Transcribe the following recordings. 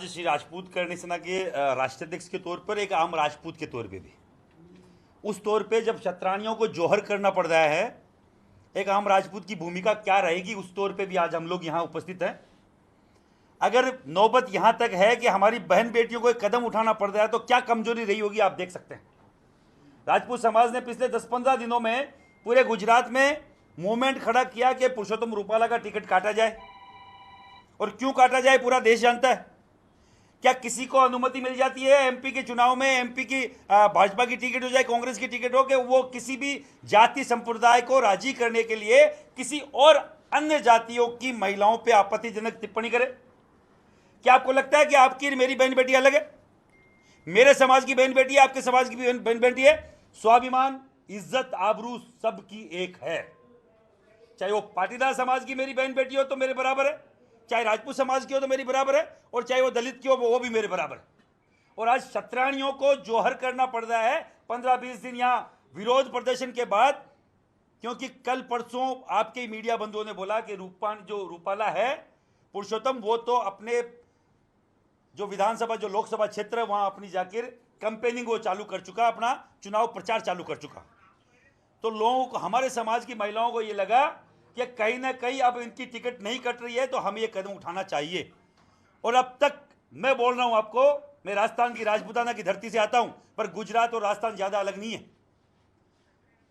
श्री राजपूत करणी सेना के राष्ट्राध्यक्ष के तौर पर, एक आम राजपूत के तौर पे भी, उस तौर पे जब क्षत्राणियों को जोहर करना पड़ रहा है, एक आम राजपूत की भूमिका क्या रहेगी, उस तौर पे भी आज हम लोग यहाँ उपस्थित हैं। अगर नौबत यहाँ तक है कि हमारी बहन बेटियों को एक कदम उठाना पड़ रहा है, तो क्या कमजोरी रही होगी आप देख सकते हैं। राजपूत समाज ने पिछले 10-15 दिनों में पूरे गुजरात में मूवमेंट खड़ा किया कि पुरुषोत्तम रूपाला का टिकट काटा जाए, और क्यों काटा जाए पूरा देश जानता है। क्या किसी को अनुमति मिल जाती है एमपी के चुनाव में, एमपी की भाजपा की टिकट हो जाए, कांग्रेस की टिकट हो, कि वो किसी भी जाति संप्रदाय को राजी करने के लिए किसी और अन्य जातियों की महिलाओं पे आपत्तिजनक टिप्पणी करे? क्या आपको लगता है कि आपकी मेरी बहन बेटी अलग है? मेरे समाज की बहन बेटी है, आपके समाज की बहन बेटी है। स्वाभिमान, इज्जत, आबरू सबकी एक है। चाहे वो पाटीदार समाज की मेरी बहन बेटी हो तो मेरे बराबर है, चाहे राजपूत समाज की हो तो मेरी बराबर है, और चाहे वो दलित की हो वो भी मेरे बराबर है। और आज क्षत्राणियों को जोहर करना पड़ रहा है 15-20 दिन यहाँ विरोध प्रदर्शन के बाद, क्योंकि कल परसों आपके मीडिया बंधुओं ने बोला कि रूपाला है पुरुषोत्तम, वो तो अपने जो विधानसभा, जो लोकसभा क्षेत्र है वहां अपनी जाकर कैंपेनिंग वो चालू कर चुका, अपना चुनाव प्रचार चालू कर चुका। तो लोगों को, हमारे समाज की महिलाओं को ये लगा कि कहीं ना कहीं अब इनकी टिकट नहीं कट रही है, तो हमें ये कदम उठाना चाहिए। और अब तक मैं बोल रहा हूं आपको, मैं राजस्थान की राजपूताना की धरती से आता हूं, पर गुजरात और राजस्थान ज्यादा अलग नहीं है।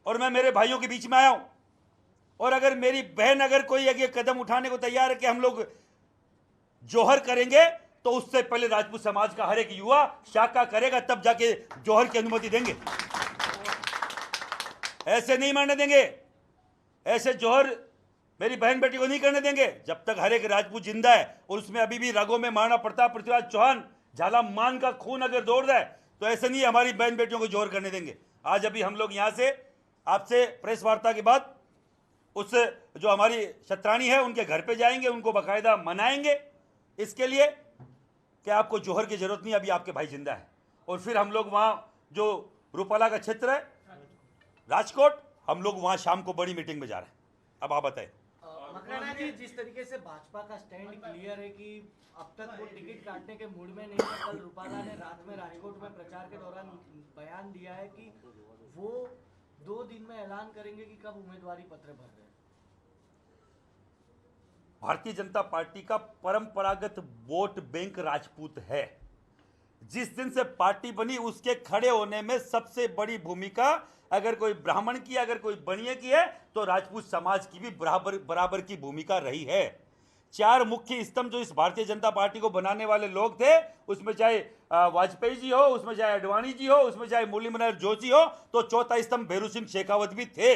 और मैं मेरे भाइयों के बीच में आया हूं, और अगर मेरी बहन अगर कोई ये कदम उठाने को तैयार है कि हम लोग जोहर करेंगे, तो उससे पहले राजपूत समाज का हर एक युवा शाखा करेगा, तब जाके जोहर की अनुमति देंगे। ऐसे नहीं मारने देंगे, ऐसे जोहर मेरी बहन बेटी को नहीं करने देंगे जब तक हर एक राजपूत जिंदा है। और उसमें अभी भी रगों में महाराणा प्रताप, पृथ्वीराज चौहान, झालामान का खून अगर दौड़ रहा है, तो ऐसे नहीं हमारी बहन बेटियों को जोहर करने देंगे। आज अभी हम लोग यहां से आपसे प्रेस वार्ता के बाद उस जो हमारी क्षत्राणी है उनके घर पे जाएंगे, उनको बाकायदा मनाएंगे इसके लिए कि आपको जोहर की जरूरत नहीं, अभी आपके भाई जिंदा है। और फिर हम लोग वहां जो रूपाला का क्षेत्र है राजकोट, हम लोग वहां शाम को बड़ी मीटिंग में जा रहे हैं। अब आप बताएं। मकराना जी, जिस तरीके से भाजपा का स्टैंड क्लियर है कि अब तक वो टिकट काटने के मूड में नहीं है। कल रूपाला ने रात में राजकोट में प्रचार के दौरान बयान दिया है कि वो 2 दिन में ऐलान करेंगे कि कब उम्मीदवारी पत्र भर रहे हैं। भारतीय जनता पार्टी का परंपरागत वोट बैंक राजपूत है। जिस दिन से पार्टी बनी उसके खड़े होने में सबसे बड़ी भूमिका अगर कोई ब्राह्मण की, अगर कोई बनिए की है, तो राजपूत समाज की भी बराबर की भूमिका रही है। 4 मुख्य स्तंभ जो इस भारतीय जनता पार्टी को बनाने वाले लोग थे, उसमें चाहे वाजपेयी जी हो, उसमें चाहे अडवाणी जी हो, उसमें चाहे मुरली मनोहर जोशी हो, तो चौथा स्तंभ भैरू सिंह शेखावत भी थे।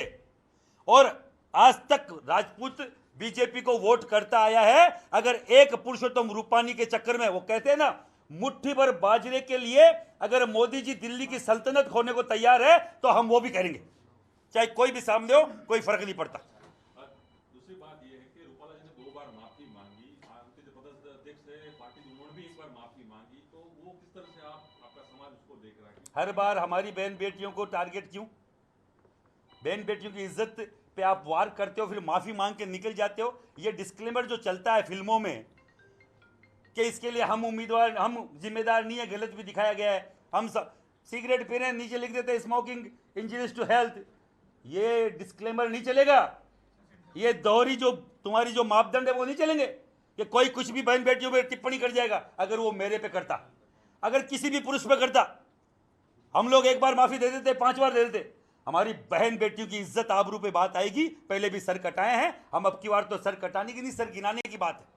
और आज तक राजपूत बीजेपी को वोट करता आया है। अगर एक पुरुषोत्तम रूपानी के चक्कर में, वो कहते हैं ना, मुट्ठी भर बाजरे के लिए अगर मोदी जी दिल्ली की सल्तनत खोने को तैयार है, तो हम वो भी करेंगे, चाहे कोई भी सामने हो, कोई फर्क नहीं पड़ता। दूसरी बात यह है कि रूपाला जी ने 2 बार माफी मांगी, उनके जो प्रदेश अध्यक्ष है पार्टी, उन्होंने भी 1 बार माफी मांगी, तो वो किस तरह से आपका समाज उसको देख रहा है? हर बार हमारी बहन बेटियों को टारगेट क्यों? बहन बेटियों की इज्जत पे आप वार करते हो, फिर माफी मांग के निकल जाते हो। ये डिस्क्लेमर जो चलता है फिल्मों में कि इसके लिए हम उम्मीदवार, हम जिम्मेदार नहीं है, गलत भी दिखाया गया है। हम सिगरेट पी रहे हैं, नीचे लिख देते हैं स्मोकिंग इंजरीज टू हेल्थ। ये डिस्क्लेमर नहीं चलेगा। ये दोहरी जो तुम्हारी जो मापदंड है वो नहीं चलेंगे कि कोई कुछ भी बहन बेटियों पर टिप्पणी कर जाएगा। अगर वो मेरे पे करता, अगर किसी भी पुरुष पे करता, हम लोग 1 बार माफी दे देते, 5 बार दे देते। हमारी बहन बेटियों की इज्जत आबरू पे बात आएगी। पहले भी सर कटाए हैं हम, अब की बार तो सर कटाने की नहीं, सर गिनाने की बात है।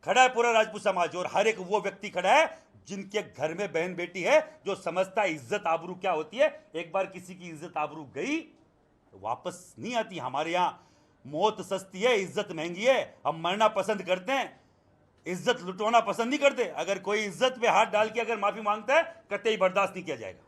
खड़ा है पूरा राजपूत समाज, और हर एक वो व्यक्ति खड़ा है जिनके घर में बहन बेटी है, जो समझता है इज्जत आबरू क्या होती है। एक बार किसी की इज्जत आबरू गई तो वापस नहीं आती। हमारे यहाँ मौत सस्ती है, इज्जत महंगी है। हम मरना पसंद करते हैं, इज्जत लुटवाना पसंद नहीं करते। अगर कोई इज्जत पे हाथ डाल के अगर माफी मांगता है, कतई बर्दाश्त नहीं किया जाएगा।